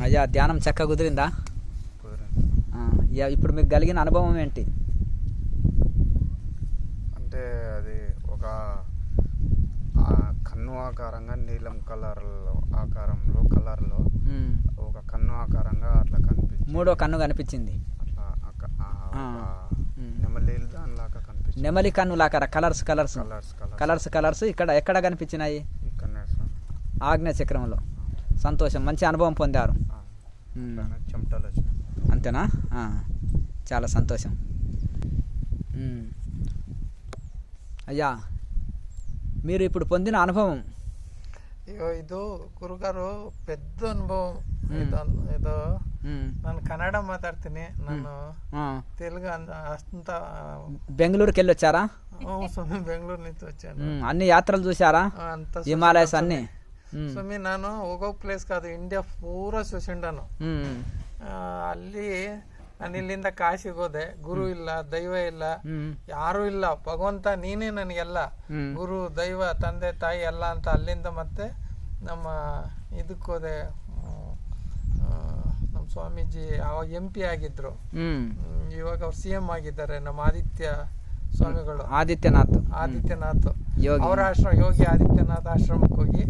అయ్యా ధ్యానం చక్కగా కుదిరిందా? ఇప్పుడు మీకు కలిగిన అనుభవం ఏంటి? అంటే అది ఒక కన్ను ఆకారంగా నీలం ఆకారంలో కలర్లో ఒక కన్ను ఆకారంగా అట్లా కనిపించింది. మూడో కన్ను కనిపించింది. నెమలి కన్ను లాగా కలర్స్ కలర్స్ కలర్స్ కలర్స్ ఇక్కడ ఎక్కడ కనిపించినాయి? ఆగ్నేయ చక్రంలో. సంతోషం, మంచి అనుభవం పొందారు. అంతేనా? చాలా సంతోషం. అయ్యా మీరు ఇప్పుడు పొందిన అనుభవం? ಇದು ಗುರುಗಾರು ಪೆದ್ದ ಅನುಭವ. ಇದು ನಾನು ಕನ್ನಡ ಮಾತಾಡ್ತೀನಿ, ನಾನು తెలుగు అంత. బెంగళూరుకి వెళ్ళి వచ్చారా? స్వామి బెంగళూరు నుంచి వచ్చాను. అన్ని యాత్రలు చూసారా? హిమాలయస్ అన్ని? స్వామి ನಾನು ಹೋಗೋ ಪ್ಲೇಸ್ ಕಾದು ಇಂಡಿಯಾ ಪೂರಾ చూసిండాను. ಅಲ್ಲಿ ನಾನು ಇಲ್ಲಿಂದ ಕಾಶಿಗೆ ಹೋದೆ. ಗುರು ಇಲ್ಲ, ದೈವ ಇಲ್ಲ, ಯಾರು ಇಲ್ಲ, ಭಗವಂತ ನೀನೇ ನನಗೆಲ್ಲ, ಗುರು ದೈವ ತಂದೆ ತಾಯಿ ಎಲ್ಲ ಅಂತ. ಅಲ್ಲಿಂದ ಮತ್ತೆ ನಮ್ಮ ಇದಕ್ಕೆ ಹೋದೆ. ನಮ್ಮ ಸ್ವಾಮೀಜಿ ಅವಾಗ MP ಆಗಿದ್ರು, ಇವಾಗ ಅವ್ರು CM ಆಗಿದ್ದಾರೆ. ನಮ್ಮ ಆದಿತ್ಯ ಸ್ವಾಮಿಗಳು, ಆದಿತ್ಯನಾಥ್ ಅವರ ಆಶ್ರಮ, ಯೋಗಿ ಆದಿತ್ಯನಾಥ್ ಆಶ್ರಮಕ್ಕೆ ಹೋಗಿ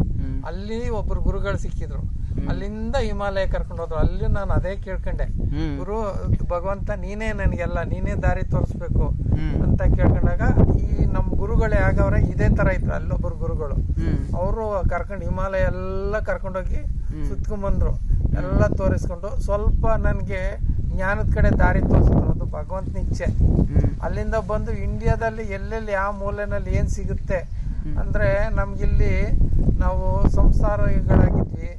ಅಲ್ಲಿ ಒಬ್ರು ಗುರುಗಳು ಸಿಕ್ಕಿದ್ರು. ಅಲ್ಲಿಂದ ಹಿಮಾಲಯ ಕರ್ಕೊಂಡು ಹೋದ್ರು. ಅಲ್ಲಿ ನಾನು ಅದೇ ಕೇಳ್ಕೊಂಡೆ, ಗುರು ಭಗವಂತ ನೀನೇ ನನಗೆಲ್ಲ, ನೀನೇ ದಾರಿ ತೋರಿಸ್ಬೇಕು ಅಂತ ಕೇಳ್ಕೊಂಡಾಗ ಈ ನಮ್ಮ ಗುರುಗಳೇ ಆಗವ್ರೆ ಇದೇ ತರ ಇದ್ರು. ಅಲ್ಲೊಬ್ಬರು ಗುರುಗಳು ಅವರು ಕರ್ಕೊಂಡು ಹಿಮಾಲಯ ಎಲ್ಲ ಕರ್ಕೊಂಡೋಗಿ ಸುತ್ಕೊಂಡ್ಬಂದ್ರು. ಎಲ್ಲ ತೋರಿಸ್ಕೊಂಡು ಸ್ವಲ್ಪ ನನಗೆ ಜ್ಞಾನದ ಕಡೆ ದಾರಿ ತೋರಿಸಿದ್ರು. ಅದು ಭಗವಂತನ ಇಚ್ಛೆ. ಅಲ್ಲಿಂದ ಬಂದು ಇಂಡಿಯಾದಲ್ಲಿ ಎಲ್ಲೆಲ್ಲಿ ಯಾವ ಮೂಲೆನಲ್ಲಿ ಏನ್ ಸಿಗುತ್ತೆ ಅಂದ್ರೆ, ನಮ್ಗಿಲ್ಲಿ ನಾವು ಸಂಸಾರಿಗಳಾಗಿದ್ವಿ.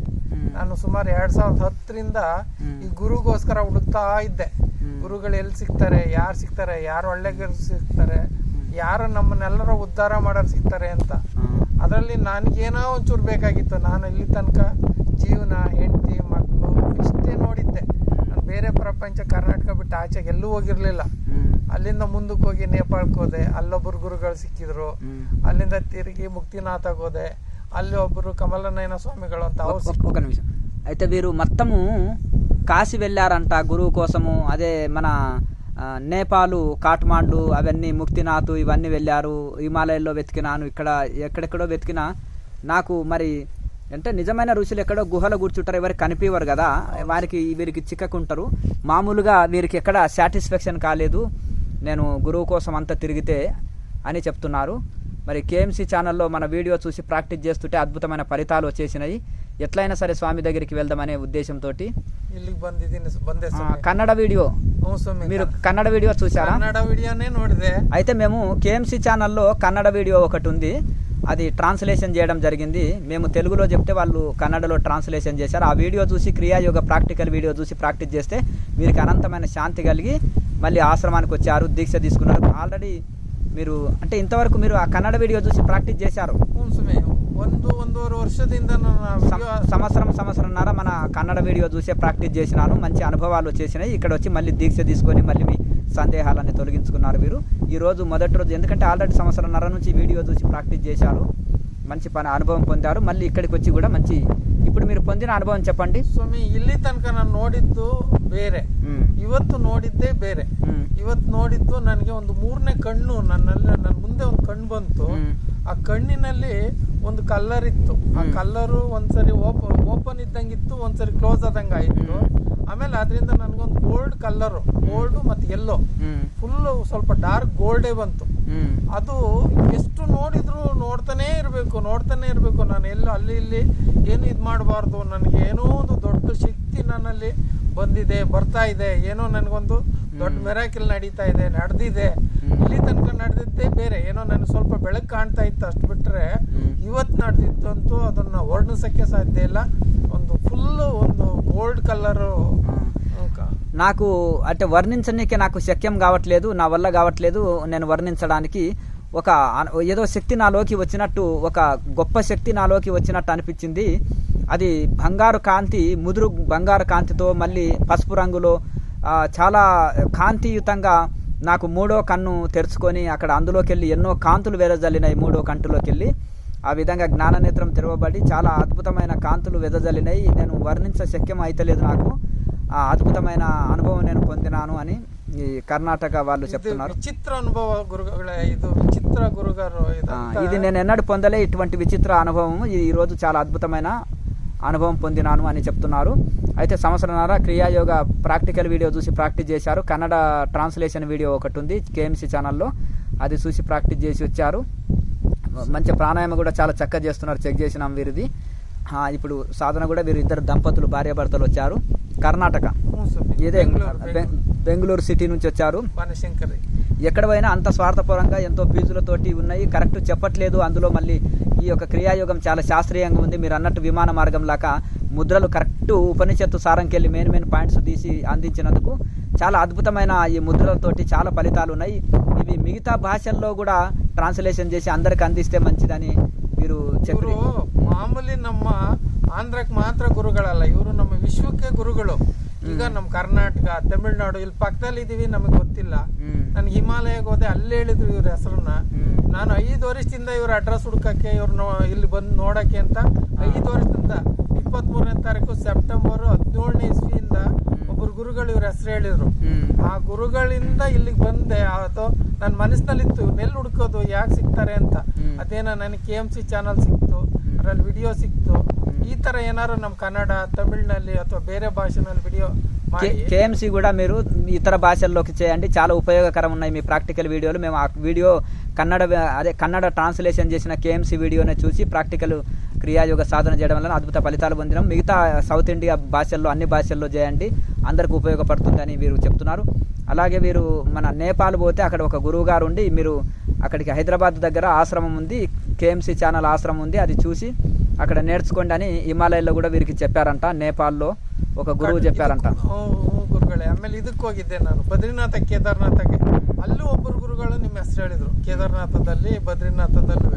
ನಾನು ಸುಮಾರು 2010ರಿಂದ ಈ ಗುರುಗೋಸ್ಕರ ಹುಡುಕ್ತಾ ಇದ್ದೆ. ಗುರುಗಳು ಎಲ್ಲಿ ಸಿಗ್ತಾರೆ, ಯಾರು ಒಳ್ಳೆ ಸಿಗ್ತಾರೆ, ಯಾರು ನಮ್ಮನ್ನೆಲ್ಲರೂ ಉದ್ಧಾರ ಮಾಡೋರು ಸಿಗ್ತಾರೆ ಅಂತ. ಅದರಲ್ಲಿ ನನಗೇನೋ ಒಂಚೂರು ಬೇಕಾಗಿತ್ತು. ನಾನು ಇಲ್ಲಿ ತನಕ ಜೀವನ, ಹೆಂಡತಿ, ಮಕ್ಕಳು ಇಷ್ಟೇ ನೋಡಿದ್ದೆ. ನಾನು ಬೇರೆ ಪ್ರಪಂಚ, ಕರ್ನಾಟಕ ಬಿಟ್ಟು ಆಚೆಗೆ ಎಲ್ಲೂ ಹೋಗಿರ್ಲಿಲ್ಲ. ಅಲ್ಲಿಂದ ಮುಂದಕ್ಕೆ ಹೋಗಿ ನೇಪಾಳಕ್ಕೆ ಹೋದೆ. ಅಲ್ಲೊಬ್ಬರು ಗುರುಗಳು ಸಿಕ್ಕಿದ್ರು. ಅಲ್ಲಿಂದ ತಿರುಗಿ ಮುಕ್ತಿನಾಥಗೆ ಹೋದೆ. ಅಲ್ಲಿ ಒಬ್ಬರು కమలనయన స్వామిಗಳು ಅಂತ ఒక నిమిషం. అయితే వీరు మొత్తము కాశీ వెళ్ళారంట గురువు కోసము. అదే మన నేపాలు, కాఠ్మాండు, అవన్నీ ముక్తినాథ్ ఇవన్నీ వెళ్ళారు. హిమాలయాల్లో వెతికినాను, ఇక్కడ ఎక్కడెక్కడో వెతికినా నాకు మరి అంటే నిజమైన ఋషులు ఎక్కడో గుహలో కూర్చుంటారు, ఎవరికి కనిపించరు కదా, వీరికి చిక్కకుంటారు. మామూలుగా వీరికి ఎక్కడ సాటిస్ఫాక్షన్ కాలేదు నేను గురువు కోసం అంతా తిరిగితే అని చెప్తున్నారు. మరి KMC ఛానల్లో మన వీడియో చూసి ప్రాక్టీస్ చేస్తుంటే అద్భుతమైన ఫలితాలు వచ్చేసినాయి. ఎట్లయినా సరే స్వామి దగ్గరికి వెళ్దామనే ఉద్దేశంతో ఇಲ್ಲಿಗೆ ಬಂದೆ. కన్నడ వీడియో మీరు కన్నడ వీడియో చూసారా? కన్నడ వీడియోనే ನೋಡಿದೆ. అయితే మేము KMC ఛానల్లో కన్నడ వీడియో ఒకటి ఉంది, అది ట్రాన్స్లేషన్ చేయడం జరిగింది. మేము తెలుగులో చెప్తే వాళ్ళు కన్నడలో ట్రాన్స్లేషన్ చేశారు. ఆ వీడియో చూసి క్రియాయోగ ప్రాక్టికల్ వీడియో చూసి ప్రాక్టీస్ చేస్తే వీరికి అనంతమైన శాంతి కలిగి మళ్ళీ ఆశ్రమానికి వచ్చారు, దీక్ష తీసుకున్నారు. ఆల్రెడీ మీరు అంటే ఇంతవరకు మీరు ఆ కన్నడ వీడియో చూసి ప్రాక్టీస్ చేశారు? ಒಂದೂವರೆ ವರ್ಷದಿಂದ సంవత్సరంన్నర మన కన్నడ వీడియో చూసే ప్రాక్టీస్ చేసినాను. మంచి అనుభవాలు వచ్చేసినాయి. ఇక్కడ వచ్చి మళ్ళీ దీక్ష తీసుకొని మళ్ళీ మీ సందేహాలన్నీ తొలగించుకున్నారు మీరు ఈరోజు మొదటి రోజు. ఎందుకంటే ఆల్రెడీ సంవత్సరంన్నర నుంచి వీడియో చూసి ప్రాక్టీస్ చేశారు, మంచి అనుభవం పొందారు. మళ్ళీ ఇక్కడికి వచ్చి కూడా మంచి, ఇప్పుడు మీరు పొందిన అనుభవం చెప్పండి స్వామి. ಇಲ್ಲಿ ತನಕ ನಾನು ನೋಡಿದ್ದು ಬೇರೆ, ಇವತ್ತು ನೋಡಿದ್ದೇ ಬೇರೆ. ಇವತ್ತು ನೋಡಿದ್ದು ನನಗೆ ಒಂದು ಮೂರನೇ ಕಣ್ಣು, ನನ್ನ ಮುಂದೆ ಒಂದು ಕಣ್ಣು ಬಂತು. ಆ ಕಣ್ಣಿನಲ್ಲಿ ಒಂದು ಕಲ್ಲರ್ ಇತ್ತು. ಆ ಕಲ್ಲರು ಒಂದ್ಸರಿ ಓಪನ್ ಇದ್ದಂಗಿತ್ತು, ಒಂದ್ಸರಿ ಕ್ಲೋಸ್ ಆದಂಗ ಆಯ್ತು. ಆಮೇಲೆ ಅದರಿಂದ ನನಗೊಂದು ಗೋಲ್ಡ್ ಮತ್ತೆ ಎಲ್ಲೋ ಫುಲ್ ಸ್ವಲ್ಪ ಡಾರ್ಕ್ ಗೋಲ್ಡೇ ಬಂತು. ಅದು ಎಷ್ಟು ನೋಡಿದ್ರು ನೋಡ್ತಾನೆ ಇರ್ಬೇಕು. ನಾನು ಎಲ್ಲೋ ಅಲ್ಲಿ ಇಲ್ಲಿ ಏನು ಇದು ಮಾಡಬಾರ್ದು. ನನಗೆ ಏನೋ ಒಂದು ದೊಡ್ಡ ಶಕ್ತಿ ನನ್ನಲ್ಲಿ ಬಂದಿದೆ, ಬರ್ತಾ ಇದೆ. ಏನೋ ನನಗೊಂದು ದೊಡ್ಡ ಮೆರಾಕಿಲ್ ನಡೀತಾ ಇದೆ, ನಡೆದಿದೆ. ಇಲ್ಲಿ ತನಕ ನಡೆದಿದ್ದೇ ಬೇರೆ. ಏನೋ ನನಗೆ ಸ್ವಲ್ಪ ಬೆಳಕು ಕಾಣ್ತಾ ಇತ್ತು, ಅಷ್ಟು ಬಿಟ್ರೆ ಇವತ್ತು ನಡೆದಿತ್ತಂತೂ ಅದನ್ನ ವರ್ಣಿಸಕ್ಕೆ ಸಾಧ್ಯ ಇಲ್ಲ. ಒಂದು ಫುಲ್ ಒಂದು ಗೋಲ್డ్ కలరు నాకు అంటే వర్ణించడానికి నాకు శక్యం కావట్లేదు, నా వల్ల కావట్లేదు నేను వర్ణించడానికి. ఒక ఏదో శక్తి నాలోకి వచ్చినట్టు, ఒక గొప్ప శక్తి నాలోకి వచ్చినట్టు అనిపించింది. అది బంగారు కాంతి, ముదురు బంగారు కాంతితో మళ్ళీ పసుపు రంగులో చాలా కాంతియుతంగా నాకు మూడో కన్ను తెరుచుకొని అక్కడ అందులోకి వెళ్ళి ఎన్నో కాంతులు వెదజల్లినాయి మూడో కంటిలోకి వెళ్ళి. ఆ విధంగా జ్ఞాననేత్రం తెరవబడి చాలా అద్భుతమైన కాంతులు వెదజల్లినాయి. నేను వర్ణించ శక్యం అయితలేదు నాకు. ఆ అద్భుతమైన అనుభవం నేను పొందినాను అని ఈ కర్ణాటక వాళ్ళు చెప్తున్నారు. విచిత్ర అనుభవ గురుగారు, ఇది విచిత్ర గురుగారు, ఇది నేను ఎన్నడూ పొందలే ఇటువంటి విచిత్ర అనుభవం. ఈ రోజు చాలా అద్భుతమైన అనుభవం పొందినాను అని చెప్తున్నారు. అయితే సంవత్సరంన్నర క్రియాయోగ ప్రాక్టికల్ వీడియో చూసి ప్రాక్టీస్ చేశారు. కన్నడ ట్రాన్స్లేషన్ వీడియో ఒకటి ఉంది KMC ఛానల్లో, అది చూసి ప్రాక్టీస్ చేసి వచ్చారు. మంచి ప్రాణాయామం కూడా చాలా చక్కగా చేస్తున్నారు, చెక్ చేసినాం వీరిది. ఇప్పుడు సాధన కూడా వీరు ఇద్దరు దంపతులు భార్యాభర్తలు వచ్చారు. కర్ణాటక ఇదే బెంగళూరు సిటీ నుంచి వచ్చారు. ఎక్కడ పోయినా అంత స్వార్థపరంగా ఎంతో ఫీజులతోటి ఉన్నాయి, కరెక్ట్ చెప్పట్లేదు. అందులో మళ్ళీ ఈ యొక్క క్రియాయోగం చాలా శాస్త్రీయంగా ఉంది. మీరు అన్నట్టు విమాన మార్గం లాగా ముద్రలు కరెక్ట్ ఉపనిషత్తు సారంకెళ్ళి మెయిన్ పాయింట్స్ తీసి అందించినందుకు చాలా అద్భుతమైన ఈ ముద్రలతోటి చాలా ఫలితాలు ఉన్నాయి. ఇవి మిగతా భాషల్లో కూడా ట్రాన్స్లేషన్ చేసి అందరికి అందిస్తే మంచిదని మీరు చెప్పారు. ಮಾಮೂಲಿ ನಮ್ಮ ಆಂಧ್ರಕ್ಕೆ ಮಾತ್ರ ಗುರುಗಳಲ್ಲ, ಇವರು ನಮ್ಮ ವಿಶ್ವಕ್ಕೆ ಗುರುಗಳು. ಈಗ ನಮ್ಮ ಕರ್ನಾಟಕ, ತಮಿಳ್ನಾಡು ಇಲ್ಲಿ ಪಕ್ಕದಲ್ಲಿ ಇದೀವಿ, ನಮಗೆ ಗೊತ್ತಿಲ್ಲ. ನಾನು ಹಿಮಾಲಯಕ್ಕೆ ಹೋದೆ, ಅಲ್ಲಿ ಹೇಳಿದ್ರು ಇವ್ರ ಹೆಸರನ್ನ. ನಾನು 5 ವರ್ಷದಿಂದ ಇವ್ರ ಅಡ್ರೆಸ್ ಹುಡುಕಕ್ಕೆ, ಇವ್ರನ್ನ ಇಲ್ಲಿ ಬಂದು ನೋಡಕ್ಕೆ ಅಂತ 5 ವರ್ಷದಿಂದ 23ನೇ ತಾರೀಕು ಸೆಪ್ಟೆಂಬರ್ 17ನೇ ಇಸ್ವಿಯಿಂದ ಒಬ್ಬರು ಗುರುಗಳು ಇವ್ರ ಹೆಸರು ಹೇಳಿದ್ರು. ಆ ಗುರುಗಳಿಂದ ಇಲ್ಲಿಗೆ ಬಂದೆ. ಅದು ನನ್ನ ಮನಸ್ಸಿನಲ್ಲಿತ್ತು, ಇವ್ರನ್ನೆಲ್ಲಿ ಹುಡುಕೋದು, ಯಾಕೆ ಸಿಗ್ತಾರೆ ಅಂತ. ಅದೇನೋ ನನಗೆ KMC ಚಾನಲ್ ಸಿಕ್ತು, ಅದರಲ್ಲಿ ವಿಡಿಯೋ సిక్తు. ఈ ತರ ఏనారు ನಮ್ಮ కన్నడ, తమిళನಲ್ಲಿ ಅಥವಾ ಬೇರೆ భాషನಲ್ಲಿ వీడియో KMC కూడా మీరు ఇతర భాషల్లోకి చేయండి, చాలా ఉపయోగకరం ఉన్నాయి మీ ప్రాక్టికల్ వీడియోలు. మేము ఆ వీడియో కన్నడ ట్రాన్స్లేషన్ చేసిన KMC వీడియోనే చూసి ప్రాక్టికల్ క్రియాయోగ సాధన చేయడం వల్ల అద్భుత ఫలితాలు పొందినాం. మిగతా సౌత్ ఇండియా భాషల్లో అన్ని భాషల్లో చేయండి, అందరికి ఉపయోగపడుతుందని వీరు చెప్తున్నారు. అలాగే వీరు మన నేపాల్ పోతే అక్కడ ఒక గురువు గారు ఉండి, మీరు అక్కడికి హైదరాబాద్ దగ్గర ఆశ్రమం ఉంది, KMC ఛానల్ ఆశ్రమం ఉంది, అది చూసి అక్కడ నేర్చుకోండి అని హిమాలయాల్లో కూడా వీరికి చెప్పారంట. నేపాల్లో ఒక గురువు చెప్పారంట. ಗುರುಗಳೇ, ಆಮೇಲೆ ಇದಕ್ಕೆ ಹೋಗಿದ್ದೆ ನಾನು, ಬದ್ರಿನಾಥ ಕೇದಾರ್ನಾಥಕ್ಕೆ. ಅಲ್ಲೂ ಒಬ್ಬರು ಗುರುಗಳು ನಿಮ್ಮ ಹೆಸರು ಹೇಳಿದ್ರು, ಕೇದಾರ್ನಾಥದಲ್ಲಿ ಬದ್ರಿನಾಥದಲ್ಲೂ.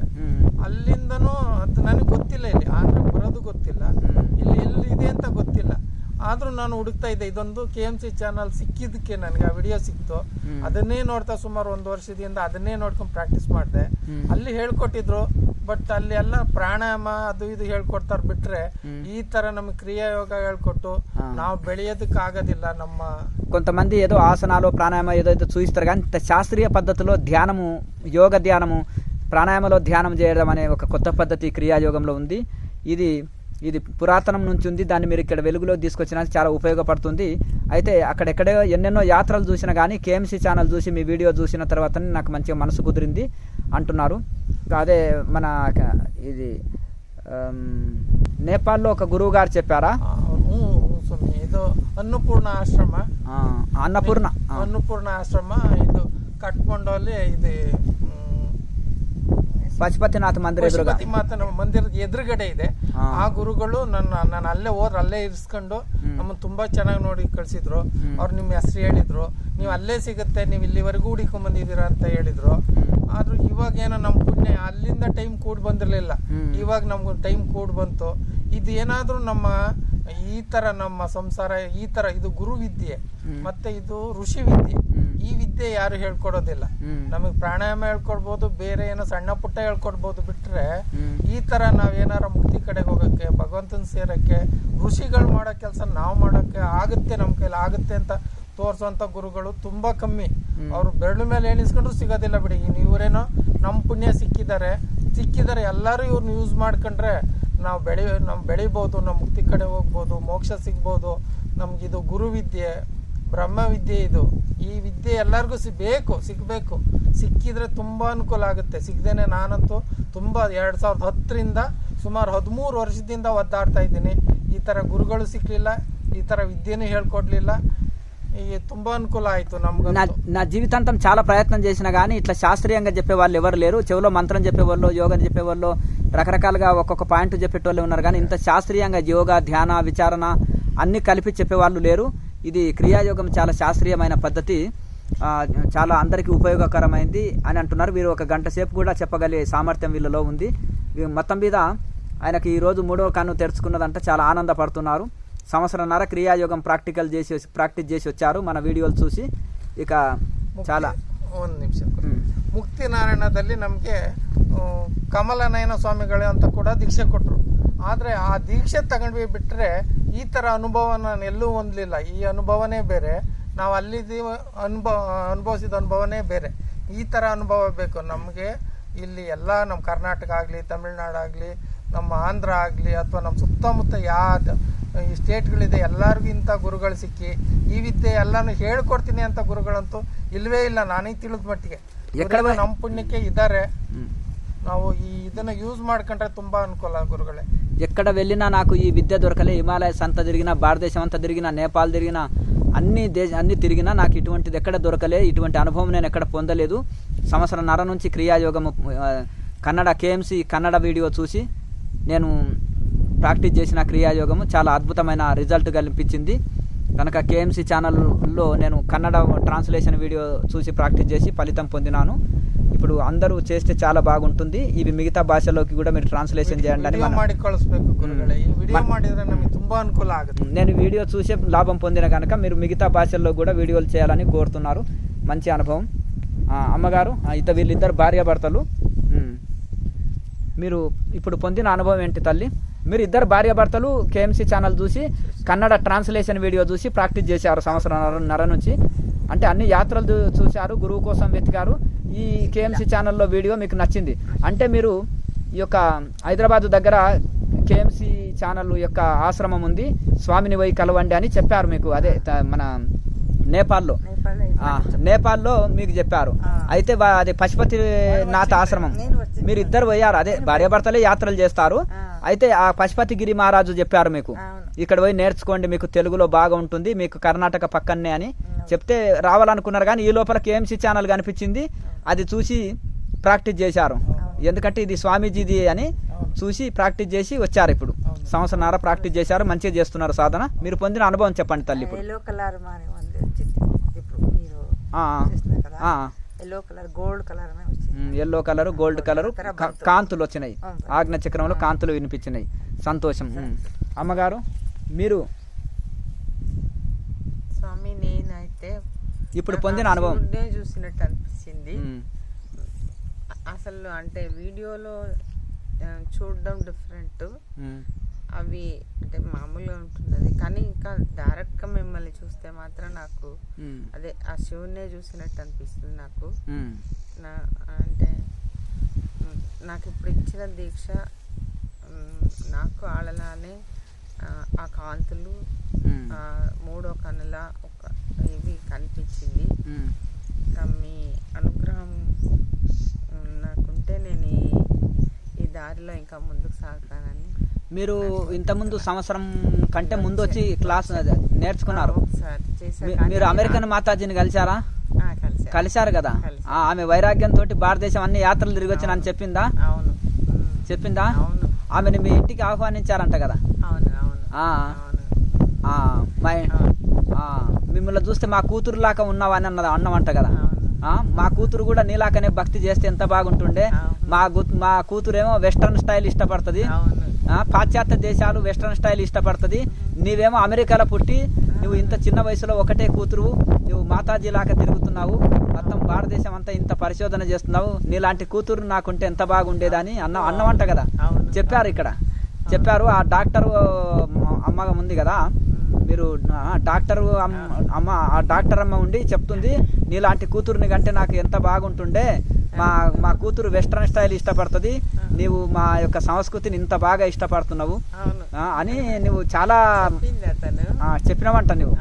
ಅಲ್ಲಿಂದನೂ ಅದು ನನಗೆ ಗೊತ್ತಿಲ್ಲ, ಇಲ್ಲಿ ಆಂಧ್ರಕ್ಕೆ ಬರೋದು ಗೊತ್ತಿಲ್ಲ, ಇಲ್ಲಿ ಎಲ್ಲಿದೆ ಅಂತ ಗೊತ್ತಿಲ್ಲ. ಆದ್ರೂ ನಾನು ಹುಡುಕ್ತಾ ಇದ್ದೆ. ಇದೊಂದು KMC ಚಾನಲ್ ಸಿಕ್ಕಿದ್ದಕ್ಕೆ ನನಗೆ ಆ ವಿಡಿಯೋ ಸಿಕ್ತು. ಅದನ್ನೇ ನೋಡ್ತಾ ಸುಮಾರು 1 ವರ್ಷದಿಂದ ಅದನ್ನೇ ನೋಡ್ಕೊಂಡು ಪ್ರಾಕ್ಟೀಸ್ ಮಾಡಿದೆ. ಅಲ್ಲಿ ಹೇಳ್ಕೊಟ್ಟಿದ್ರು, ಬಟ್ ಅಲ್ಲಿ ಎಲ್ಲ ಪ್ರಾಣಾಯಾಮ ಅದು ಇದು ಹೇಳ್ಕೊಡ್ತಾರೆ ಬಿಟ್ರೆ ఈ ತರ ನಮಗೆ క్రియాయోగ ಹೇಳ್ಕೊಟ್ಟು ನಾವು ಬೆಳೆಯೋದಕ್ಕೆ ఆగదిಲ್ಲ. ನಮ್ಮ కొంతమంది ఏదో ఆసనాలు ప్రాణాయామ ఏదో చూపిస్తారు, కానీ శాస్త్రీయ పద్ధతిలో ధ్యానము, యోగ ధ్యానము, ప్రాణాయామలో ధ్యానం చేయడం అనే ఒక కొత్త పద్ధతి క్రియాయోగంలో ఉంది. ఇది పురాతనం నుంచి ఉంది. దాన్ని మీరు ఇక్కడ వెలుగులో తీసుకొచ్చినా చాలా ఉపయోగపడుతుంది. అయితే అక్కడెక్కడో ఎన్నెన్నో యాత్రలు చూసినా కానీ KMC ఛానల్ చూసి మీ వీడియో చూసిన తర్వాత నాకు మంచిగా మనసు కుదిరింది అంటున్నారు. అదే మన ఇది నేపాల్లో ఒక గురువు గారు చెప్పారా, ಇದು ಅನ್ನಪೂರ್ಣ ಆಶ್ರಮ, ಅನ್ನಪೂರ್ಣ ಆಶ್ರಮ ಇದು ಕಟ್ಕೊಂಡಲ್ಲಿ ಇದು ಪಶುಪತಿನಾಥ ಮಂದಿರ ಮಂದಿರದ ಎದುರುಗಡೆ ಇದೆ. ಆ ಗುರುಗಳು ನಾನು ಅಲ್ಲೇ ಹೋದ್ರೆ ಅಲ್ಲೇ ಇರಿಸ್ಕೊಂಡು ನಮ್ಮನ್ನು ತುಂಬಾ ಚೆನ್ನಾಗಿ ನೋಡಿ ಕಳ್ಸಿದ್ರು. ಅವ್ರು ನಿಮ್ಮ ಹೆಸರು ಹೇಳಿದ್ರು, ನೀವು ಅಲ್ಲೇ ಸಿಗುತ್ತೆ, ನೀವು ಇಲ್ಲಿವರೆಗೂ ಹುಡಿಕೊಂಡ್ ಬಂದಿದ್ದೀರಾ ಅಂತ ಹೇಳಿದ್ರು. ಆದ್ರೂ ಇವಾಗ ಏನೋ ನಮ್ಮ ಪುಣ್ಯ, ಅಲ್ಲಿಂದ ಟೈಮ್ ಕೂಡ್ ಬಂದಿರ್ಲಿಲ್ಲ, ಇವಾಗ ನಮ್ಗೊಂದು ಟೈಮ್ ಕೂಡ್ ಬಂತು. ಇದು ಏನಾದ್ರೂ ನಮ್ಮ ಈ ತರ ನಮ್ಮ ಸಂಸಾರ ಈ ತರ, ಇದು ಗುರು ವಿದ್ಯೆ ಮತ್ತೆ ಇದು ಋಷಿ ವಿದ್ಯೆ. ಈ ವಿದ್ಯೆ ಯಾರು ಹೇಳ್ಕೊಡೋದಿಲ್ಲ. ನಮಗ್ ಪ್ರಾಣಾಯಾಮ ಹೇಳ್ಕೊಡ್ಬೋದು, ಬೇರೆ ಏನೋ ಸಣ್ಣ ಪುಟ್ಟ ಹೇಳ್ಕೊಡ್ಬೋದು, ಬಿಟ್ರೆ ಈ ತರ ನಾವೇನಾರ ಮುಕ್ತಿ ಕಡೆಗೆ ಹೋಗಕ್ಕೆ, ಭಗವಂತನ ಸೇರಕ್ಕೆ, ಋಷಿಗಳು ಮಾಡೋ ಕೆಲಸ ನಾವು ಮಾಡಕ್ಕೆ ಆಗುತ್ತೆ, ನಮ್ ಕೈಲಿ ಆಗುತ್ತೆ ಅಂತ ತೋರ್ಸುವಂತ ಗುರುಗಳು ತುಂಬಾ ಕಮ್ಮಿ. ಅವ್ರು ಬೆರಳು ಮೇಲೆ ಎಣಿಸ್ಕೊಂಡ್ರು ಸಿಗೋದಿಲ್ಲ ಬಿಡಿ. ಇವರೇನೋ ನಮ್ ಪುಣ್ಯ ಸಿಕ್ಕಿದ್ದಾರೆ ಎಲ್ಲಾರು ಇವ್ರನ್ನ ಯೂಸ್ ಮಾಡ್ಕೊಂಡ್ರೆ ನಾವು ಬೆಳಿಬಹುದು, ನಾವು ಮುಕ್ತಿ ಕಡೆ ಹೋಗ್ಬೋದು, ಮೋಕ್ಷ ಸಿಗ್ಬೋದು. ನಮ್ಗಿದು ಗುರು ವಿದ್ಯೆ, ಬ್ರಹ್ಮ ವಿದ್ಯೆ, ಇದು ಈ ವಿದ್ಯೆ ಎಲ್ಲರಿಗೂ ಸಿಗ್ಬೇಕು. ಸಿಕ್ಕಿದ್ರೆ ತುಂಬಾ ಅನುಕೂಲ ಆಗುತ್ತೆ. ಸಿಗದೇನೆ ನಾನಂತೂ ತುಂಬಾ 2010ರಿಂದ ಸುಮಾರು 13 ವರ್ಷದಿಂದ ಒದ್ದಾಡ್ತಾ ಇದ್ದೀನಿ. ಈ ತರ ಗುರುಗಳು ಸಿಕ್ಲಿಲ್ಲ, ఈ ತರ విద్యను ಹೇಳ್ಕೊಡ್ಲಿಲ್ಲ. ತುಂಬಾ అనుకూల ఆయితు నమ్ముగా. నా జీవితాంతం చాలా ప్రయత్నం చేసినా కానీ ఇట్లా శాస్త్రీయంగా చెప్పే వాళ్ళు ఎవరు లేరు. చెవిలో మంత్రం చెప్పేవాళ్ళు, యోగం చెప్పేవాళ్ళు, రకరకాలుగా ఒక్కొక్క పాయింట్ చెప్పేటోళ్ళు ఉన్నారు, కానీ ఇంత శాస్త్రీయంగా యోగా, ధ్యాన, విచారణ అన్ని కలిపి చెప్పేవాళ్ళు లేరు. ఇది క్రియాయోగం చాలా శాస్త్రీయమైన పద్ధతి, చాలా అందరికీ ఉపయోగకరమైంది అని అంటున్నారు. వీరు 1 గంట సేపు కూడా చెప్పగలిగే సామర్థ్యం వీళ్ళలో ఉంది. మొత్తం మీద ఆయనకి ఈరోజు 3వ కన్ను తెరుచుకున్నదంటే చాలా ఆనందపడుతున్నారు. సంవత్సరంన్నర క్రియాయోగం ప్రాక్టీస్ చేసి వచ్చారు మన వీడియోలు చూసి. ఇక చాలా 1 నిమిషం ಮುಕ್ತಿನಾರಾಯಣದಲ್ಲಿ ನಮಗೆ ಕಮಲನಯನ ಸ್ವಾಮಿಗಳೇ ಅಂತ ಕೂಡ ದೀಕ್ಷೆ ಕೊಟ್ಟರು. ಆದರೆ ಆ ದೀಕ್ಷೆ ತಗೊಂಡ್ವಿ ಬಿಟ್ಟರೆ ಈ ಥರ ಅನುಭವ ನಾನು ಎಲ್ಲೂ ಹೊಂದಲಿಲ್ಲ. ಈ ಅನುಭವನೇ ಬೇರೆ, ನಾವು ಅಲ್ಲಿದ್ದೀವಿ ಅನುಭವಿಸಿದ ಅನುಭವನೇ ಬೇರೆ. ಈ ಥರ ಅನುಭವ ಬೇಕು ನಮಗೆ. ಇಲ್ಲಿ ಎಲ್ಲ ನಮ್ಮ ಕರ್ನಾಟಕ ಆಗಲಿ, ತಮಿಳ್ನಾಡು ಆಗಲಿ, ನಮ್ಮ ಆಂಧ್ರ ಆಗಲಿ, ಅಥವಾ ನಮ್ಮ ಸುತ್ತಮುತ್ತ ಯಾವ ಈ ಸ್ಟೇಟ್ಗಳಿದೆ ಎಲ್ಲರಿಗೂ ಇಂಥ ಗುರುಗಳು ಸಿಕ್ಕಿ ಈ ವಿದ್ಯೆ ಎಲ್ಲಾನು ಹೇಳ್ಕೊಡ್ತೀನಿ ಅಂತ ಗುರುಗಳಂತೂ ಇಲ್ಲವೇ ಇಲ್ಲ ನನಗೆ ತಿಳಿದ ಮಟ್ಟಿಗೆ. ನಮ್ಮ ಪುಣ್ಯಕ್ಕೆ ಇದ್ದಾರೆ. ನಾವು ಇದನ್ನ యూజ్ ಮಾಡ್ಕೊಂಡ್ರೆ ತುಂಬా అನುకూల గురుಗಳೇ. ఎక్కడ వెళ్ళినా నాకు ఈ విద్య దొరకలే. హిమాలయస్ అంతా తిరిగినా, భారతదేశం అంతా తిరిగినా, నేపాల్ తిరిగినా, అన్ని తిరిగినా నాకు ఇటువంటిది ఎక్కడ దొరకలే. ఇటువంటి అనుభవం నేను ఎక్కడ పొందలేదు. సంవత్సరంన్నర నుంచి క్రియాయోగము కన్నడ KMC కన్నడ వీడియో చూసి నేను ప్రాక్టీస్ చేసిన క్రియాయోగము చాలా అద్భుతమైన రిజల్ట్ కనిపించింది. కనుక KMC ఛానల్లో నేను కన్నడ ట్రాన్స్లేషన్ వీడియో చూసి ప్రాక్టీస్ చేసి ఫలితం పొందినాను. ఇప్పుడు అందరూ చేస్తే చాలా బాగుంటుంది. ఇవి మిగతా భాషలోకి కూడా మీరు ట్రాన్స్లేషన్ చేయండి అని నేను వీడియో చూసే లాభం పొందిన కనుక మీరు మిగతా భాషల్లో కూడా వీడియోలు చేయాలని కోరుతున్నారు. మంచి అనుభవం. అమ్మగారు వీళ్ళిద్దరు భార్యాభర్తలు. మీరు ఇప్పుడు పొందిన అనుభవం ఏంటి తల్లి? మీరు ఇద్దరు భార్యాభర్తలు KMC ఛానల్ చూసి కన్నడ ట్రాన్స్లేషన్ వీడియో చూసి ప్రాక్టీస్ చేశారు సంవత్సరంన్నర నుంచి. అంటే అన్ని యాత్రలు చూశారు, గురువు కోసం వెతికారు. ఈ KMC ఛానల్లో వీడియో మీకు నచ్చింది అంటే మీరు ఈ యొక్క హైదరాబాదు దగ్గర KMC ఛానల్ యొక్క ఆశ్రమం ఉంది, స్వామిని పోయి కలవండి అని చెప్పారు మీకు. అదే మన నేపాల్లో మీకు చెప్పారు. అయితే అది పశుపతినాథ ఆశ్రమం. మీరు ఇద్దరు పోయారు, అదే భార్యాభర్తలే యాత్రలు చేస్తారు. అయితే ఆ పశుపతిగిరి మహారాజు చెప్పారు మీకు, ఇక్కడ పోయి నేర్చుకోండి, మీకు తెలుగులో బాగా ఉంటుంది, మీకు కర్ణాటక పక్కనే అని చెప్తే రావాలనుకున్నారు. కానీ ఈ లోపల KMC ఛానల్ కనిపించింది, అది చూసి ప్రాక్టీస్ చేశారు. ఎందుకంటే ఇది స్వామీజీది అని చూసి ప్రాక్టీస్ చేసి వచ్చారు. ఇప్పుడు సంవత్సరంన్నర ప్రాక్టీస్ చేశారు, మంచిగా చేస్తున్నారు సాధన. మీరు పొందిన అనుభవం చెప్పండి తల్లి. ఇప్పుడు ఎల్లో కలర్, గోల్డ్ కలర్ కాంతులు వచ్చినాయి, ఆజ్ఞ చక్రంలో కాంతులు వినిపించినాయి. సంతోషం. అమ్మగారు మీరు స్వామి నేనైతే ఇప్పుడు పొందిన అనుభవం చూసినట్టు అనిపించింది. అసలు అంటే వీడియోలో చూడడం డిఫరెంట్, అవి అంటే మామూలుగా ఉంటుంది. కానీ ఇంకా డైరెక్ట్గా మిమ్మల్ని చూస్తే మాత్రం నాకు అదే ఆ శివునే చూసినట్టు అనిపిస్తుంది నాకు. అంటే నాకు ఇప్పుడు ఇచ్చిన దీక్ష నాకు ఆడలానే ఆ కాంతులు మూడో కనుల ఒక ఇవి కనిపించింది. మీ అనుగ్రహం నాకుంటే నేను ఈ దారిలో ఇంకా ముందుకు సాగుతానని. మీరు ఇంతకుముందు సంవత్సరం కంటే ముందు వచ్చి క్లాస్ నేర్చుకున్నారు. మీరు అమెరికన్ మాతాజీని కలిశారా? కలిశారు కదా. ఆమె వైరాగ్యంతో భారతదేశం అన్ని యాత్రలు తిరిగి వచ్చానని చెప్పిందా? చెప్పిందా? ఆమెను మీ ఇంటికి ఆహ్వానించారంట కదా. మిమ్మల్ని చూస్తే మా కూతురు లాగా ఉన్నావని అన్నమంట కదా. మా కూతురు కూడా నీలాకనే భక్తి చేస్తే ఎంత బాగుంటుండే. మా కూతురేమో వెస్ట్రన్ స్టైల్ ఇష్టపడుతుంది, పాశ్చాత్య దేశాలు వెస్ట్రన్ స్టైల్ ఇష్టపడుతుంది. నీవేమో అమెరికాలో పుట్టి నువ్వు ఇంత చిన్న వయసులో ఒకటే కూతురు, నువ్వు మాతాజీ లాగా తిరుగుతున్నావు, మొత్తం భారతదేశం అంతా ఇంత పరిశోధన చేస్తున్నావు, నీలాంటి కూతురు నాకుంటే ఎంత బాగుండేదని అన్నమంట కదా. చెప్పారు ఇక్కడ, చెప్పారు. ఆ డాక్టర్ అమ్మగా ఉంది కదా, మీరు డాక్టర్ అమ్మ, ఆ డాక్టర్ అమ్మ ఉండి చెప్తుంది, నీలాంటి కూతురుని కంటే నాకు ఎంత బాగుంటుండే, మా కూతురు వెస్ట్రన్ స్టైల్ ఇష్టపడుతుంది, నీవు మా యొక్క సంస్కృతిని ఇంత బాగా ఇష్టపడుతున్నావు అని నువ్వు చాలా చెప్పినావంట. నువ్వు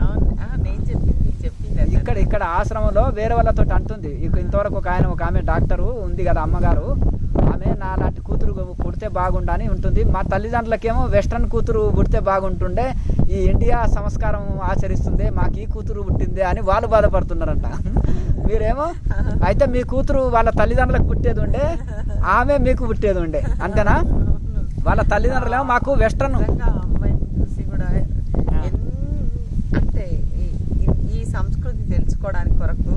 ఇక్కడ ఆశ్రమంలో వేరే వాళ్ళతో అంటుంది. ఇంతవరకు ఒక ఆమె డాక్టరు ఉంది కదా అమ్మగారు, ఆమె నాలాంటి కూతురు పుడితే బాగుండని ఉంటుంది. మా తల్లిదండ్రులకేమో వెస్ట్రన్ కూతురు పుడితే బాగుంటుండే, ఈ ఇండియా సంస్కారం ఆచరిస్తుంది, మాకు ఈ కూతురు పుట్టిందే అని వాళ్ళు బాధపడుతున్నారంట. మీరేమో అయితే మీ కూతురు వాళ్ళ తల్లిదండ్రులకు పుట్టేది ఉండే, ఆమె మీకు పుట్టేది ఉండే, అంతేనా? వాళ్ళ తల్లిదండ్రులేమో మాకు వెస్ట్రన్. అంటే ఈ సంస్కృతి తెలుసుకోవడానికి కొరకు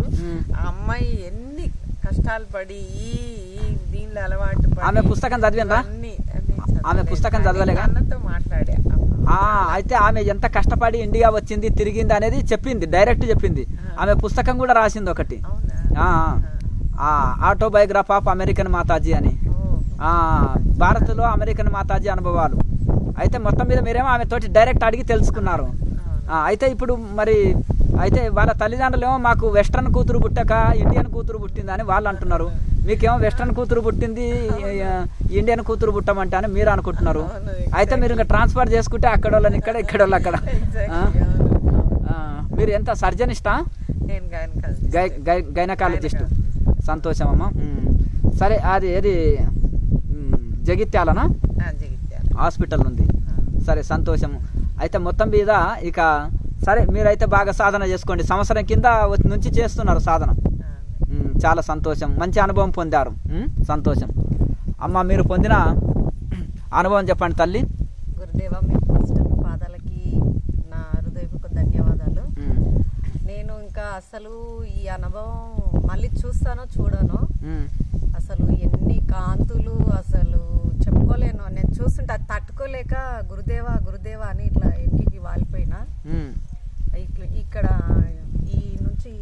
ఆ అమ్మాయి ఎన్ని కష్టాలు పడి దీనిలో అలవాటు పడి. ఆమె పుస్తకం చదివిందా? ఆమె పుస్తకం చదవలేగా. అన్నతో మాట్లాడే అయితే ఆమె ఎంత కష్టపడి ఇండియా వచ్చింది, తిరిగింది అనేది చెప్పింది, డైరెక్ట్ చెప్పింది. ఆమె పుస్తకం కూడా రాసింది ఒకటి. ఆటోబయోగ్రాఫ్ ఆఫ్ అమెరికన్ మాతాజీ అని, భారత్లో అమెరికన్ మాతాజీ అనుభవాలు. అయితే మొత్తం మీద మీరేమో ఆమె తోటి డైరెక్ట్ అడిగి తెలుసుకున్నారు. అయితే ఇప్పుడు మరి అయితే వాళ్ళ తల్లిదండ్రులు ఏమో మాకు వెస్ట్రన్ కూతురు పుట్టక ఇండియన్ కూతురు పుట్టింది అని వాళ్ళు అంటున్నారు. మీకేమో వెస్ట్రన్ కూతురు పుట్టింది, ఇండియన్ కూతురు పుట్టమంటే అని మీరు అనుకుంటున్నారు. అయితే మీరు ఇంకా ట్రాన్స్ఫర్ చేసుకుంటే అక్కడ వాళ్ళని ఇక్కడ, ఇక్కడ వాళ్ళు అక్కడ. మీరు ఎంత సర్జనిస్టా? గైనకాలజిస్ట్. సంతోషం అమ్మా. సరే, అది ఏది జగిత్యాలనా హాస్పిటల్ ఉంది. సరే, సంతోషము. అయితే మొత్తం మీద ఇక సరే, మీరైతే బాగా సాధన చేసుకోండి. సంవత్సరం కింద నుంచి చేస్తున్నారు సాధన. చాలా సంతోషం, మంచి అనుభవం పొందారు. సంతోషం అమ్మ. మీరు పొందిన అనుభవం చెప్పండి తల్లి. గురుదేవా, మీ పాదాలకి నా హృదయపూర్వక ధన్యవాదాలు. నేను ఇంకా అసలు ఈ అనుభవం మళ్ళీ చూస్తానో చూడను, అసలు ఎన్ని కాంతులు అసలు చెప్పుకోలేను. నేను చూస్తుంటే అది తట్టుకోలేక గురుదేవా గురుదేవా అని ఇట్లా ఎక్కి వాలిపోయినా. ఇట్లా ఇక్కడ ఈ నుంచి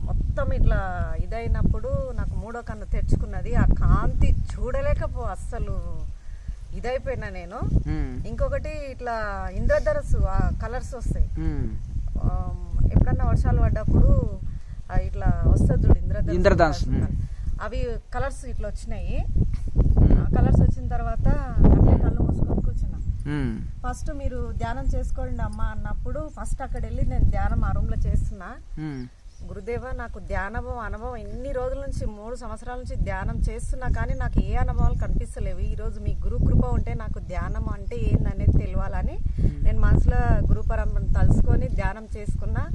మొత్తం ఇట్లా ఇదైనప్పుడు నాకు మూడో కన్ను తెరుచుకున్నది. ఆ కాంతి చూడలేకపో అస్సలు ఇదైపోయినా నేను. ఇంకొకటి ఇట్లా ఇంద్రధనస్సు కలర్స్ వస్తాయి. ఎప్పుడన్నా వర్షాలు పడ్డప్పుడు ఇట్లా వస్తుంది చూడు ఇంద్రధనస్సు, అవి కలర్స్ ఇట్లా వచ్చినాయి. కలర్స్ వచ్చిన తర్వాత కళ్ళు మూసుకొని కూర్చున్నా. ఫస్ట్ మీరు ధ్యానం చేసుకోండి అమ్మా అన్నప్పుడు ఫస్ట్ అక్కడ వెళ్ళి నేను ధ్యానం ఆ రూమ్ లో చేస్తున్నా. గురుదేవా, నాకు ధ్యానం అనుభవం ఎన్ని రోజుల నుంచి 3 సంవత్సరాల నుంచి ధ్యానం చేస్తున్నా, కానీ నాకు ఏ అనుభవాలు కనిపిస్తలేవు. ఈ రోజు మీ గురు కృప ఉంటే నాకు ధ్యానం అంటే ఏందనేది తెలియాలని నేను మనసులో గురు పరంపరను తలుసుకొని ధ్యానం చేసుకున్నా.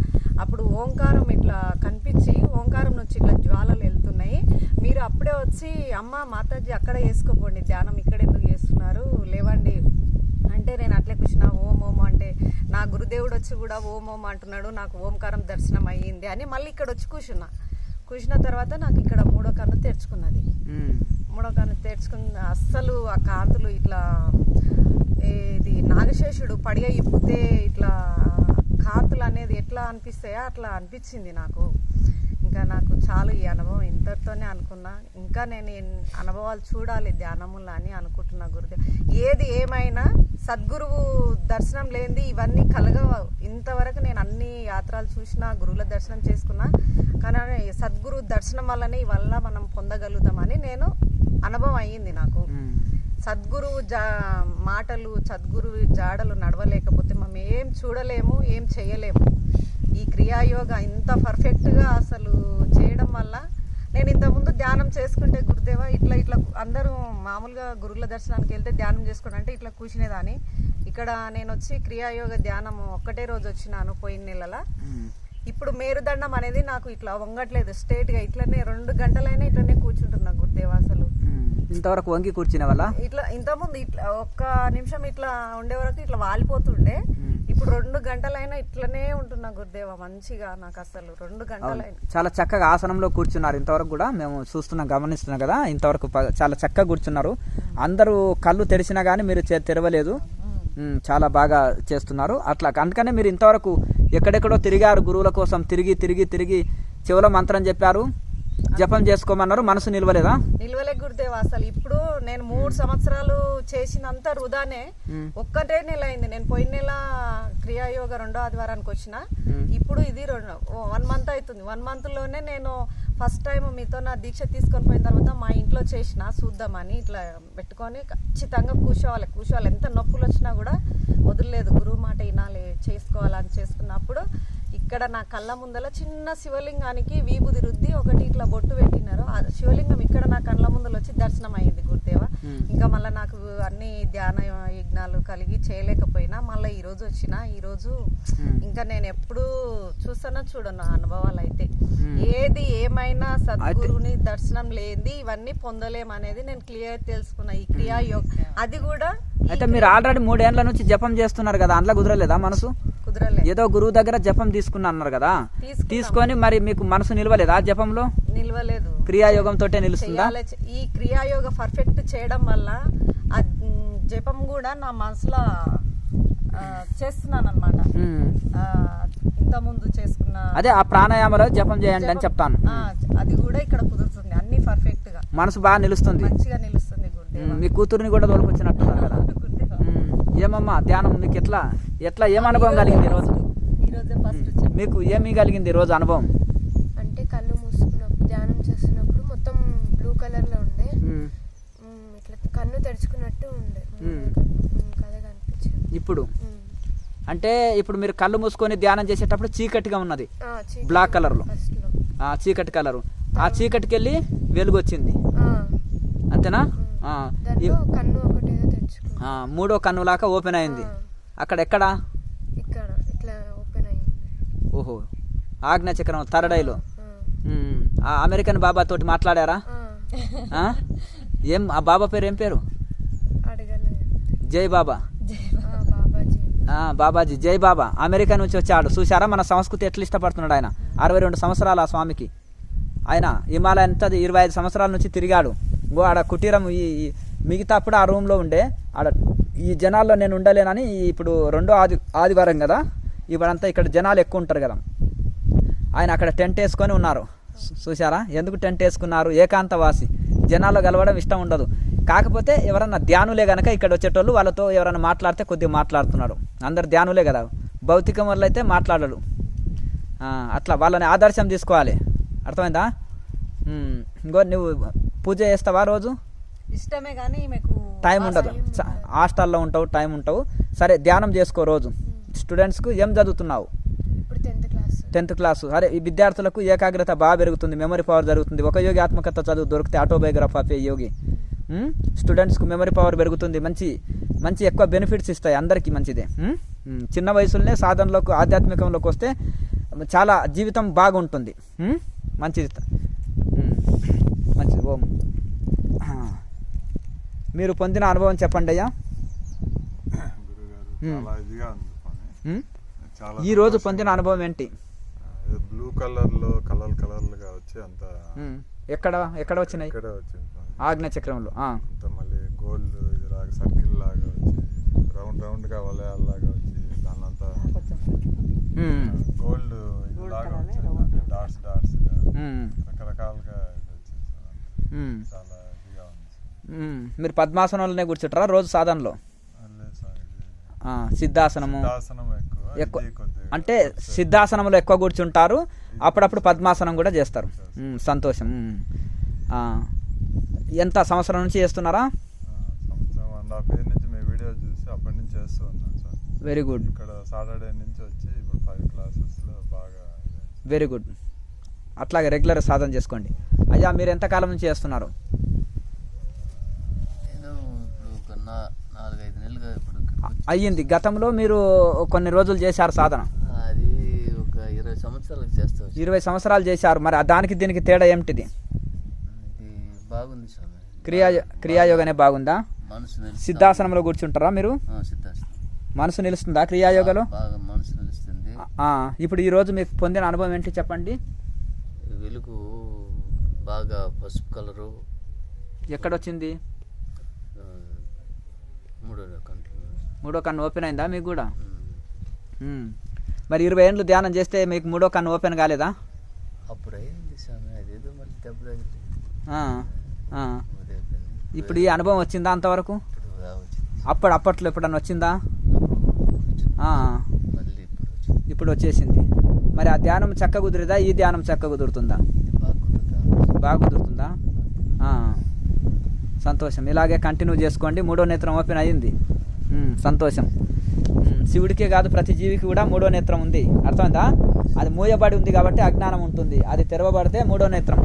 అప్పుడు ఓంకారం ఇట్లా కనిపించి ఓంకారం నుంచి ఇట్లా జ్వాలలు వెళ్తున్నాయి. మీరు అప్పుడే వచ్చి అమ్మ మాతాజీ అక్కడ వేసుకోపోండి, ధ్యానం ఇక్కడ ఎందుకు చేస్తున్నారు, లేవండి అంటే నేను అట్లే కూర్చున్నా. ఓం ఓం అంటే నా గురుదేవుడు వచ్చి కూడా ఓం ఓం అంటున్నాడు, నాకు ఓంకారం దర్శనం అయ్యింది అని మళ్ళీ ఇక్కడ వచ్చి కూర్చున్న తర్వాత నాకు ఇక్కడ మూడో కన్ను తెరుచుకున్నది. మూడో కన్ను తెరుచుకున్న అస్సలు ఆ కాంతులు ఇట్లా ఇది నాగశేషుడు పడిగ ఇప్పితే ఇట్లా కాంతులు అనేది ఎట్లా అనిపిస్తాయో అట్లా అనిపించింది నాకు. ఇంకా నాకు చాలు ఈ అనుభవం ఇంతటితోనే అనుకున్నా. ఇంకా నేను అనుభవాలు చూడాలి ధ్యానములు అని అనుకుంటున్నా. గురుదేవ్, ఏది ఏమైనా సద్గురువు దర్శనం లేనిది ఇవన్నీ కలగవు. ఇంతవరకు నేను అన్ని యాత్రలు చూసినా, గురువుల దర్శనం చేసుకున్నా, కానీ సద్గురు దర్శనం వల్లనే ఇవల్ల మనం పొందగలుగుతామని నేను అనుభవం అయ్యింది నాకు. సద్గురువు మాటలు, సద్గురువు జాడలు నడవలేకపోతే మనం ఏం చూడలేము, ఏం చేయలేము. ఈ క్రియాయోగ ఇంత పర్ఫెక్ట్గా అసలు చేయడం వల్ల నేను ఇంతకుముందు ధ్యానం చేసుకుంటే గురుదేవా ఇట్లా ఇట్లా అందరూ మామూలుగా గురువుల దర్శనానికి వెళ్తే ధ్యానం చేసుకుంటే అంటే ఇట్లా కూర్చునేదాన్ని. ఇక్కడ నేను వచ్చి క్రియాయోగ ధ్యానం ఒక్కటే రోజు వచ్చినాను పోయిన నెలల. ఇప్పుడు మేరుదండం అనేది నాకు ఇట్లా వంగట్లేదు, స్ట్రేట్గా ఇట్లనే 2 గంటలైనా ఇట్లనే కూర్చుంటున్నా గురుదేవా. అసలు ఇంతవరకు వంగి కూర్చునే వల్ల ఇట్లా ఇంతకుముందు ఇట్లా 1 నిమిషం ఇట్లా ఉండే వరకు ఇట్లా వాలిపోతుండే, ఇప్పుడు 2 గంటలైనా ఇట్లనే ఉంటున్నా గురుదేవా మంచిగా. నాకు అసలు 2 గంటలైనా చాలా చక్కగా ఆసనంలో కూర్చున్నారు. ఇంతవరకు కూడా మేము చూస్తున్నాం, గమనిస్తున్నాం కదా. ఇంతవరకు చాలా చక్కగా కూర్చున్నారు. అందరూ కళ్ళు తెరిచినా కానీ మీరు తెరవలేదు. చాలా బాగా చేస్తున్నారు అట్లా. అందుకనే మీరు ఇంతవరకు ఎక్కడెక్కడో తిరిగారు గురువుల కోసం, తిరిగి చెవుల మంత్రం చెప్పారు, జపం చేసుకోమన్నారు, మనసు నిలవలేదా? నిలవలే గురుదేవా. అసలు ఇప్పుడు నేను 3 సంవత్సరాలు చేసినంత వృధానే. ఒక్కటే నెల అయింది. నేను పోయిన నెల క్రియాయోగ 2వ ఆదివారానికి వచ్చిన, ఇప్పుడు ఇది 1 మంత్ అవుతుంది. 1 మంత్ లోనే నేను ఫస్ట్ టైం మీతో నా దీక్ష తీసుకొని పోయిన తర్వాత మా ఇంట్లో చేసిన చూద్దామని ఇట్లా పెట్టుకొని ఖచ్చితంగా కూర్చోవాలి. ఎంత నొప్పులు వచ్చినా కూడా వదిలేదు, గురువు మాట వినాలి, చేసుకోవాలని చేసుకున్నప్పుడు ఇక్కడ నా కళ్ళ ముందల చిన్న శివలింగానికి విభూది రుద్ది ఒకటి ఇట్లా బొట్టు పెట్టినారు. ఆ శివలింగం ఇక్కడ నా కళ్ళ ముందల వచ్చి దర్శనం అయ్యింది గురుదేవా. ఇంకా మళ్ళీ నాకు అన్ని ధ్యాన యజ్ఞాలు కలిగి చేయలేకపోయినా మళ్ళీ ఈరోజు వచ్చిన. ఈరోజు ఇంకా నేను ఎప్పుడు చూస్తానో చూడను అనుభవాలు. అయితే ఏది ఏమైనా సద్గురుని దర్శనం లేనిది ఇవన్నీ పొందలేమనేది నేను క్లియర్ తెలుసుకున్నా. ఈ క్రియాయోగ అది కూడా అయితే మీరు ఆల్రెడీ 3 ఏళ్ల నుంచి జపం చేస్తున్నారు కదా, అందులో కుదరలేదా మనసు? కుదరలేదు. ఏదో గురువు దగ్గర జపం తీసుకున్నా అన్నారు కదా, తీసుకొని మరి మీకు మనసు నిలవలేదా? జపంలో నిలవలేదు, క్రియాయోగం తోటే నిలుస్తుందా? ఈ క్రియాయోగ పర్ఫెక్ట్ చేయడం వల్ల ఆ జపం కూడా నా మనసులో చేస్తున్నాను అనమాట. ఇంత ముందు చేసుకున్న అదే ఆ ప్రాణాయామలో జపం చేయండి అని చెప్తాను. అది కూడా ఇక్కడ కుదురుతుంది, అన్ని పర్ఫెక్ట్ గా, మనసు బాగా నిలుస్తుంది, మంచిగా నిలుస్తుంది. గురుదేవా మీ కూతుర్ని కూడా తోలుకొచ్చినట్టున్నారు కదా. గురుదేవా. ఏమమ్మా ధ్యానం మీకు ఎట్లా ఏం అనుభవం కలిగింది ఈరోజు? ఈరోజే ఫస్ట్ మీకు ఏమి కలిగింది ఈరోజు అనుభవం? అంటే కళ్ళు మూసుకున్నప్పుడు ధ్యానం చేస్తున్నప్పుడు మొత్తం బ్లూ కలర్ లో ఉండే, ఇట్లా కన్ను తెరుచుకున్నట్టు ఉండే, కదే కనిపించింది. ఇప్పుడు అంటే ఇప్పుడు మీరు కళ్ళు మూసుకొని ధ్యానం చేసేటప్పుడు చీకటిగా ఉన్నది, బ్లాక్ కలర్ లో, చీకటి కలరు. ఆ చీకటికి వెళ్ళి వెలుగు వచ్చింది, అంతేనా? కన్ను ఒకటి తెరుచుకున్నా, మూడో కన్ను లాగా ఓపెన్ అయింది. అక్కడ ఇక్కడ ఇట్లా ఓపెన్ అయింది. ఓహో, ఆజ్ఞాచక్రం థర్డ్ ఐలో. అమెరికన్ బాబా తోటి మాట్లాడారా? ఏం ఆ బాబా పేరు ఏం పేరు? జై బాబా, బాబాజీ జై బాబా. అమెరికా నుంచి వచ్చాడు. చూసారా మన సంస్కృతి ఎట్లా ఇష్టపడుతున్నాడు ఆయన. 62 సంవత్సరాలు ఆ స్వామికి. ఆయన హిమాలయ అంతా 25 సంవత్సరాల నుంచి తిరిగాడు. ఆడ కుటీరం ఈ మిగతా అప్పుడు ఆ రూమ్లో ఉండే, ఆడ ఈ జనాల్లో నేను ఉండలేనని ఇప్పుడు రెండో ఆదివారం కదా, ఇప్పుడంతా ఇక్కడ జనాలు ఎక్కువ ఉంటారు కదా, ఆయన అక్కడ టెంట్ వేసుకొని ఉన్నారు. చూసారా ఎందుకు టెంట్ వేసుకున్నారు? ఏకాంతవాసి, జనాల్లో కలవడం ఇష్టం ఉండదు. కాకపోతే ఎవరన్నా ధ్యానులే కనుక ఇక్కడ వచ్చేటోళ్ళు వాళ్ళతో ఎవరైనా మాట్లాడితే కొద్దిగా మాట్లాడుతున్నాడు. అందరు ధ్యానులే కదా, భౌతికం వల్ల అయితే మాట్లాడరు. అట్లా వాళ్ళని ఆదర్శం తీసుకోవాలి, అర్థమైందా? ఇంకో నువ్వు పూజ చేస్తావా రోజు? ఇష్టమే కానీ మీకు టైం ఉండదు, హాస్టల్లో ఉంటావు, టైం ఉంటావు. సరే ధ్యానం చేసుకో రోజు. స్టూడెంట్స్కు ఏం చదువుతున్నావు? 10th class. అరే ఈ విద్యార్థులకు ఏకాగ్రత బాగా పెరుగుతుంది, మెమరీ పవర్ జరుగుతుంది. ఒక యోగి ఆత్మకథ చదువు దొరికితే, ఆటోబయోగ్రఫీ ఆఫ్ ఏ యోగి. స్టూడెంట్స్కు మెమరీ పవర్ పెరుగుతుంది, మంచి ఎక్కువ బెనిఫిట్స్ ఇస్తాయి, అందరికీ మంచిదే. చిన్న వయసులోనే సాధనలోకి ఆధ్యాత్మికంలోకి వస్తే చాలా జీవితం బాగుంటుంది. మంచిది. ఓం. మీరు పొందిన అనుభవం చెప్పండి అయ్యా. ఈ రోజు పొందిన అనుభవం ఏంటి? బ్లూ కలర్లో కలర్లుగా వచ్చి అంత ఎక్కడ వచ్చినాయి? ఆజ్ఞ చక్రంలో. మళ్ళీ గోల్డ్ ఇది లాగా సర్కిల్ లాగా వచ్చి రౌండ్ గా వలయాల్లాగా వచ్చి దానంతా గోల్డ్ ఇది లాగా వచ్చి డాట్స్ రకరకాలుగా వచ్చింది. చాలా ఇదిగా ఉంది. మీరు పద్మాసనంలోనే కూర్చుంటారా రోజు సాధనలో? సిద్ధాసనము ఎక్కువ అంటే సిద్ధాసనంలో ఎక్కువ కూర్చుంటారు, అప్పుడప్పుడు పద్మాసనం కూడా చేస్తారు. సంతోషం. ఎంత సంవత్సరం నుంచి చేస్తున్నారా? Very good. సాటర్డే నుంచి వచ్చి ఇప్పుడు 5 క్లాసెస్లో బాగా. Very good. అట్లాగే రెగ్యులర్ సాధన చేసుకోండి. అయ్యా మీరు ఎంతకాలం నుంచి చేస్తున్నారు? అయ్యింది. గతంలో మీరు కొన్ని రోజులు చేశారు సాధన? అది ఒక 20 సంవత్సరాలు చేస్తాం. 20 సంవత్సరాలు చేశారు. మరి దానికి దీనికి తేడా ఏమిటిది? బాగుంది స్వామి. క్రియాయోగనే బాగుందా? సిద్ధాసనంలో కూర్చుంటారా మీరు? మనసు నిలుస్తుందా క్రియాయోగలో? మనసు నిలుస్తుంది. ఇప్పుడు ఈ రోజు మీకు పొందిన అనుభవం ఏంటి చెప్పండి? వెలుగు బాగా పసుపు కలరు. ఎక్కడొచ్చింది? మూడో కన్ను ఓపెన్ అయిందా మీకు కూడా? మరి 20 ఏళ్ళు ధ్యానం చేస్తే మీకు మూడో కన్ను ఓపెన్ కాలేదా? అప్పుడు అయింది స్వామి, అదేదో మళ్ళీ దెబ్బ. ఇప్పుడు ఈ అనుభవం వచ్చిందా అంతవరకు? అప్పట్లో ఎప్పుడన్నా వచ్చిందా? ఇప్పుడు వచ్చేసింది. మరి ఆ ధ్యానం చక్క కుదిరిదా? ఈ ధ్యానం చక్క కుదురుతుందా? బాగా కుదురుతుందా? సంతోషం. ఇలాగే కంటిన్యూ చేసుకోండి. మూడో నేత్రం ఓపెన్ అయ్యింది. సంతోషం. శివుడికే కాదు ప్రతి జీవికి కూడా మూడో నేత్రం ఉంది, అర్థమైందా? అది మూయబడి ఉంది కాబట్టి అజ్ఞానం ఉంటుంది, అది తెరవబడితే మూడో నేత్రం.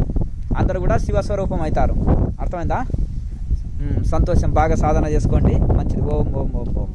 అందరూ కూడా శివస్వరూపం అవుతారు, అర్థమైందా? సంతోషం. బాగా సాధన చేసుకోండి, మంచిది. ఓం ఓం ఓం ఓం.